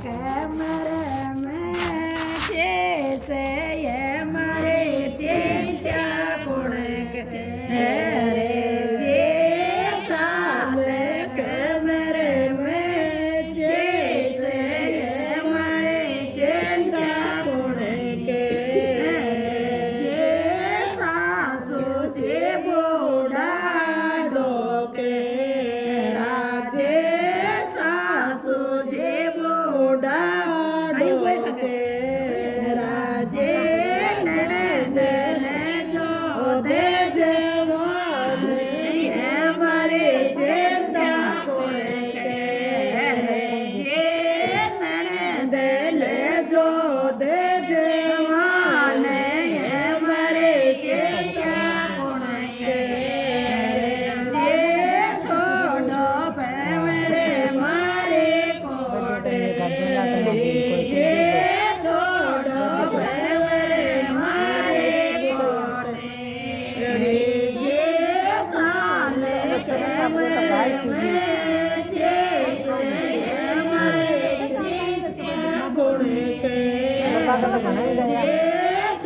कैमरे में जैसे ये मरे चिंता गुण के रे जे चाले कैमरे में जैसे ये मरे चिंता गुण के जे सासू जे बूढ़ा डोके राजे सासू जे बूढ़ा डोके राजे ननद ने जो दे जवान ये मरे चिंता गुण के जे ननद ने जो दे जवान ये मरे चिंता गुण के जे छोड़ो पेवरे मारे कोटे जे छोड़ो पेवरे मारे कोटे जे चाले कैमरे में जैसे ये मरे चिंता गुण के जे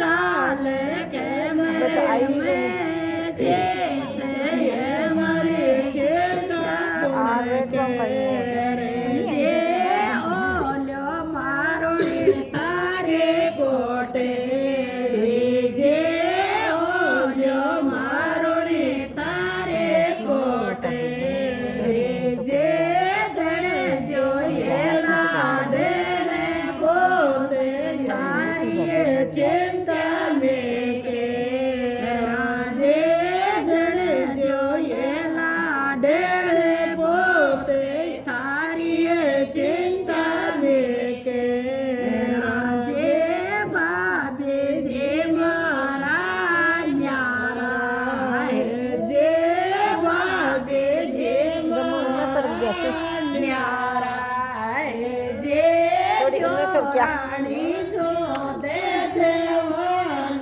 चाले कैमरे में जैसे ये मरे चिंता गुण के जे ओलो मारुणी तारे कोटे जे ओलो मारुणी तारे कोटे जे जण जोये लाडणे बोते तारी चिंता में के राजे जण जोये लाडणे बोते तारी चिंता में के राजे बाबे जे मारा न्यारा जे बाबे जे मारा न्यारा जे रानी जो दे जवान